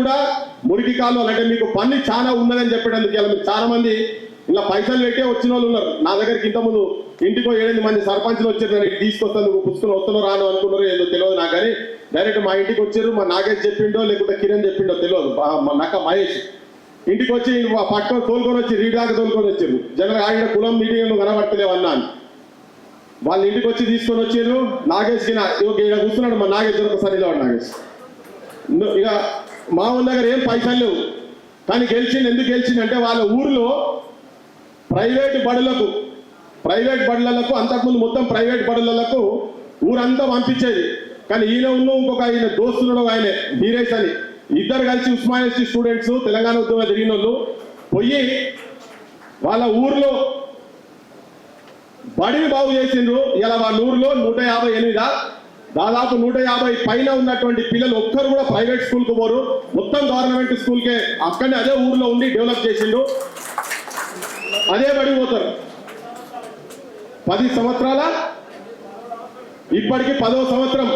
కూడా మురికి కాలువలు అంటే మీకు పని చాలా ఉన్నదని చెప్పేటందుకు ఇలా మీకు చాలా మంది ఇలా పైసలు పెట్టే వచ్చిన వాళ్ళు ఉన్నారు. నా దగ్గరికి ఇంతకుముందు ఇంటికో 8 మంది సర్పంచ్లు వచ్చారు, నేను తీసుకొస్తాను నువ్వు పుస్తకం వస్తానో రాను అనుకున్నారు, ఏదో తెలియదు నాకు. కానీ డైరెక్ట్ మా ఇంటికి వచ్చారు. మా నాగేష్ చెప్పిండో లేకుంటే కిరణ్ చెప్పిండో తెలియదు, నక్క మహేష్ ఇంటికి వచ్చి పట్టుకొని తోలుకొని వచ్చి రీడాగా తోలుకొని వచ్చారు. జనరల్గా ఆయన కులం మీటింగ్ నువ్వు కనబడతలేవు అన్నాను. వాళ్ళ ఇంటికి వచ్చి తీసుకొని వచ్చారు. నాగేష్ ఇక్కడ కూర్చున్నాడు మా నాగేష్, ఒకసారి ఇలా నాగేష్ ఇక మా ఊరి దగ్గర ఏం పైసలు లేవు కానీ గెలిచింది. ఎందుకు గెలిచింది అంటే వాళ్ళ ఊరిలో ప్రైవేట్ బడులకు అంతకుముందు మొత్తం ప్రైవేట్ బడులకు ఊరంతా పంపించేది. కానీ ఈయన ఇంకొక ఆయన దోస్తులు ఆయనే బీరేష్ అని ఇద్దరు కలిసి ఉస్మానియా స్టూడెంట్స్ తెలంగాణ ఉద్యమం తిరిగిన వాళ్ళు పోయి వాళ్ళ ఊర్లో బడిని బాగు చేసిండ్రు. ఇలా వాళ్ళ ఊర్లో 158 దాదాపు 150 పైన ఉన్నటువంటి పిల్లలు ఒక్కరు కూడా ప్రైవేట్ స్కూల్కి పోరు, మొత్తం గవర్నమెంట్ స్కూల్కే అక్కడనే అదే ఊర్లో ఉండి డెవలప్ చేసిండ్రు. అదే బడికి పోతారు. 10 సంవత్సరాల ఇప్పటికి 10వ సంవత్సరం